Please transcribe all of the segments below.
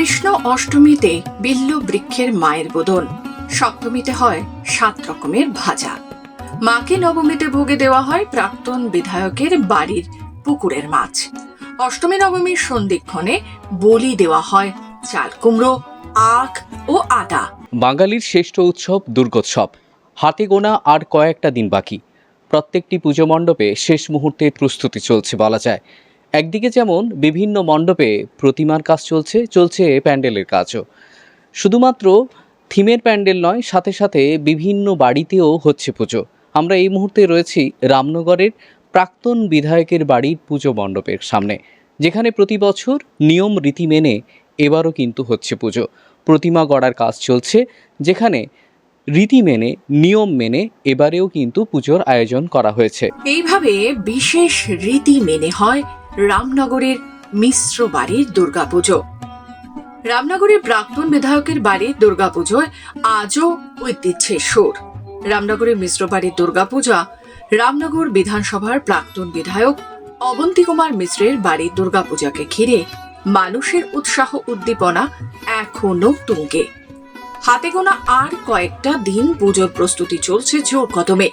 কৃষ্ণ অষ্টমীতে বিল্ল বৃক্ষের মায়ের বোধন, সপ্তমীতে হয় 7 রকমের ভাজা, মাকে নবমীতে ভোগে দেওয়া হয় প্রাক্তন বিধায়কের বাড়ির পুকুরের মাছ, অষ্টমী নবমীর সন্ধিক্ষণে বলি দেওয়া হয় চাল কুমড়ো, আখ ও আদা। বাঙালির শ্রেষ্ঠ উৎসব দুর্গোৎসব হাতে গোনা আর কয়েকটা দিন বাকি। প্রত্যেকটি পুজো মণ্ডপে শেষ মুহূর্তের প্রস্তুতি চলছে বলা যায়। একদিকে যেমন বিভিন্ন মণ্ডপে প্রতিমার কাজ চলছে প্যান্ডেলের কাজও। শুধুমাত্র থিমের প্যান্ডেল নয়, সাথে সাথে বিভিন্ন বাড়িতেও হচ্ছে পুজো। আমরা এই মুহূর্তে রয়েছি রামনগরের প্রাক্তন বিধায়কের বাড়ির পুজো মণ্ডপের সামনে, যেখানে প্রতি বছর নিয়ম রীতি মেনে এবারও কিন্তু হচ্ছে পুজো। প্রতিমা গড়ার কাজ চলছে, যেখানে রীতি মেনে নিয়ম মেনে এবারেও কিন্তু পুজোর আয়োজন করা হয়েছে। এইভাবে বিশেষ রীতি মেনে হয় রামনগরের মিশ্র বাড়ির দুর্গাপুজো। রামনগরের প্রাক্তন বিধায়কের বাড়ির দুর্গাপুজোয় আজও ঐতিহ্যের সুর। রামনগরের মিশ্র বাড়ির দুর্গাপূজা রামনগর বিধানসভার প্রাক্তন বিধায়ক অবন্তী কুমার মিশ্রের বাড়ির দুর্গাপূজাকে ঘিরে মানুষের উৎসাহ উদ্দীপনা এখনো তুঙ্গে। হাতে গোনা আর কয়েকটা দিন পুজোর প্রস্তুতি চলছে জোর কদমে।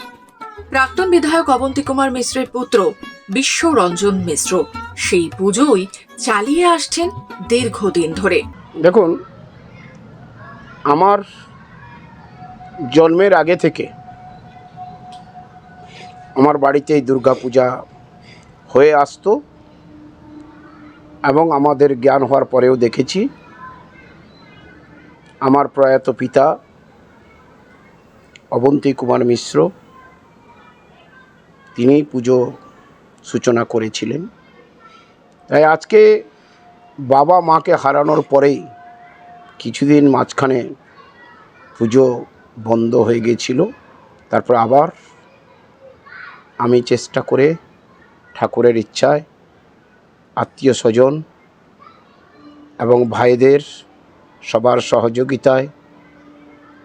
প্রাক্তন বিধায়ক অবন্তী কুমার মিশ্রের পুত্র বিশ্বরঞ্জন মিশ্র সেই পুজোই চালিয়ে আসছেন দীর্ঘদিন ধরে। দেখুন, আমার জন্মের আগে থেকে আমার বাড়িতে দুর্গাপূজা হয়ে আসতো এবং আমাদের জ্ঞান হওয়ার পরেও দেখেছি আমার প্রয়াত পিতা অবন্তী কুমার মিশ্র তিনি পুজো সূচনা করেছিলেন। তাই আজকে বাবা মাকে হারানোর পরেই কিছুদিন মাঝখানে পুজো বন্ধ হয়ে গিয়েছিল, তারপর আবার আমি চেষ্টা করে ঠাকুরের ইচ্ছায় আত্মীয় স্বজন এবং ভাইদের সবার সহযোগিতায়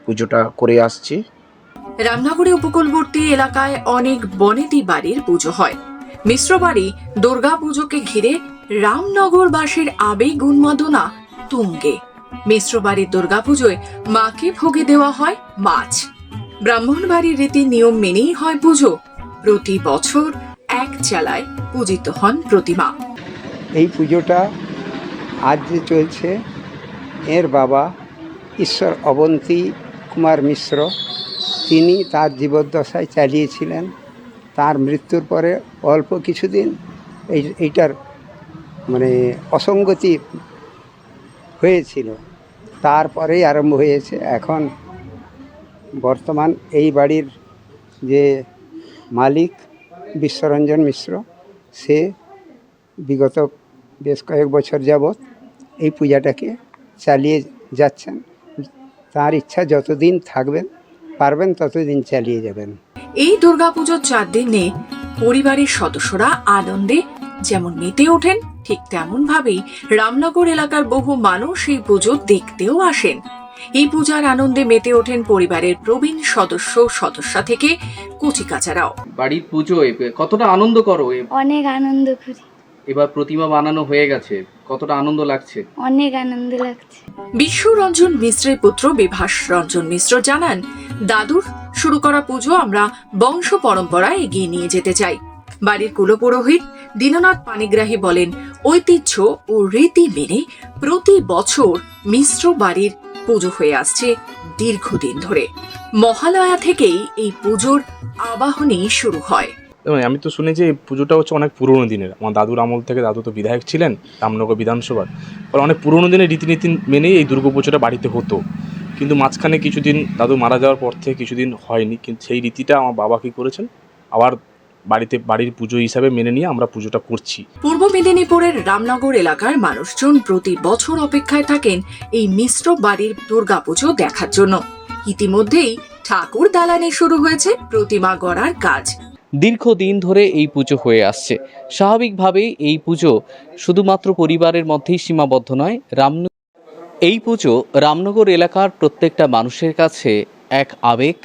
পুজোটা করে আসছি। রামনগরে উপকূলবর্তী এলাকায় অনেক বনেদি বাড়ির পুজো হয়। মিশ্র বাড়ি দুর্গা পুজোকে ঘিরে রামনগরবাসীর আবেগ উন্মাদনা তুঙ্গে। মিশ্র বাড়ির দুর্গাপুজোয় মাকে ভোগে দেওয়া হয় মাছ। ব্রাহ্মণ বাড়ির রীতি নিয়ম মেনেই হয় পুজো। প্রতি বছর এক চালায় পূজিত হন প্রতিমা। এই পুজোটা আজ যে চলছে, এর বাবা ঈশ্বর অবন্তী কুমার মিশ্র তিনি তার জীবদ্দশায় চালিয়েছিলেন। তার মৃত্যুর পরে অল্প কিছুদিন এইটার অসঙ্গতি হয়েছিল, তারপরেই আরম্ভ হয়েছে। এখন বর্তমান এই বাড়ির যে মালিক বিশ্বরঞ্জন মিশ্র, সে বিগত বেশ কয়েক বছর যাবৎ এই পূজাটাকে চালিয়ে যাচ্ছেন। তার ইচ্ছা যতদিন পারবেন ততদিন চালিয়ে যাবেন। এই দুর্গাপুজোর 4 দিনে পরিবারের সদস্যরা আনন্দে যেমন মেতে ওঠেন, ঠিক তেমন ভাবেই রামনগর এলাকার বহু মানুষ এই পুজো দেখতেও আসেন। এই পূজার আনন্দে মেতে ওঠেন পরিবারের প্রবীণ সদস্যা থেকে কচিকাচারাও। বাড়ির পুজোয় কতটা আনন্দ করো? অনেক আনন্দ করি। এবার প্রতিমা বানানো হয়ে গেছে, কতটা আনন্দ লাগছে? অনেক আনন্দ লাগছে। বিশ্বরঞ্জন মিশ্রের পুত্র বিভাস রঞ্জন মিশ্র জানান, দাদুর শুরু করা পুজো আমরা বংশ পরম্পরায় এগিয়ে নিয়ে যেতে চাই। বাড়ির কুলপুরোহিত দীননাথ পানিগ্রাহী বলেন, ঐতিহ্য ও রীতি মেনে প্রতি বছর মিশ্র বাড়ির পুজো হয়ে আসছে দীর্ঘদিন ধরে। মহালয়া থেকেই এই পুজোর আবাহনী শুরু হয়। আমি তো শুনেছি এই পুজোটা হচ্ছে অনেক পুরনো দিনের, আমার দাদুর আমল থেকে। দাদু তো বিধায়ক ছিলেন রামনগর বিধানসভার, অনেক পুরনো দিনের রীতিনীতি মেনেই এই দুর্গাপুজোটা বাড়িতে হতো। কিন্তু মাঝখানে কিছুদিন দাদু মারা যাওয়ার পর থেকে কিছুদিন হয়নি, কিন্তু সেই রীতিটা আমার বাবা কী করেছেন, আবার বাড়ির পুজো হিসাবে মেনে নিয়ে আমরা পুজোটা করছি। পূর্ব মেদিনীপুরের রামনগর এলাকার মানুষজন প্রতি বছর অপেক্ষায় থাকেন এই মিশ্র বাড়ির দুর্গাপুজো দেখার জন্য। ইতিমধ্যেই ঠাকুর দালানে শুরু হয়েছে প্রতিমা গড়ার কাজ। দীর্ঘদিন ধরে এই পুজো হয়ে আসছে। স্বাভাবিকভাবেই এই পুজো শুধুমাত্র পরিবারের মধ্যেই সীমাবদ্ধ নয়। এই পুজো রামনগর এলাকার প্রত্যেকটা মানুষের কাছে এক আবেগ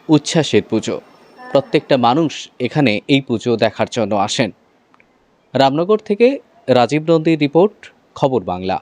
উচ্ছ্বাসের পুজো। প্রত্যেকটা মানুষ এখানে এই পুজো দেখার জন্য আসেন। রামনগর থেকে রাজীব নন্দীর রিপোর্ট, খবর বাংলা।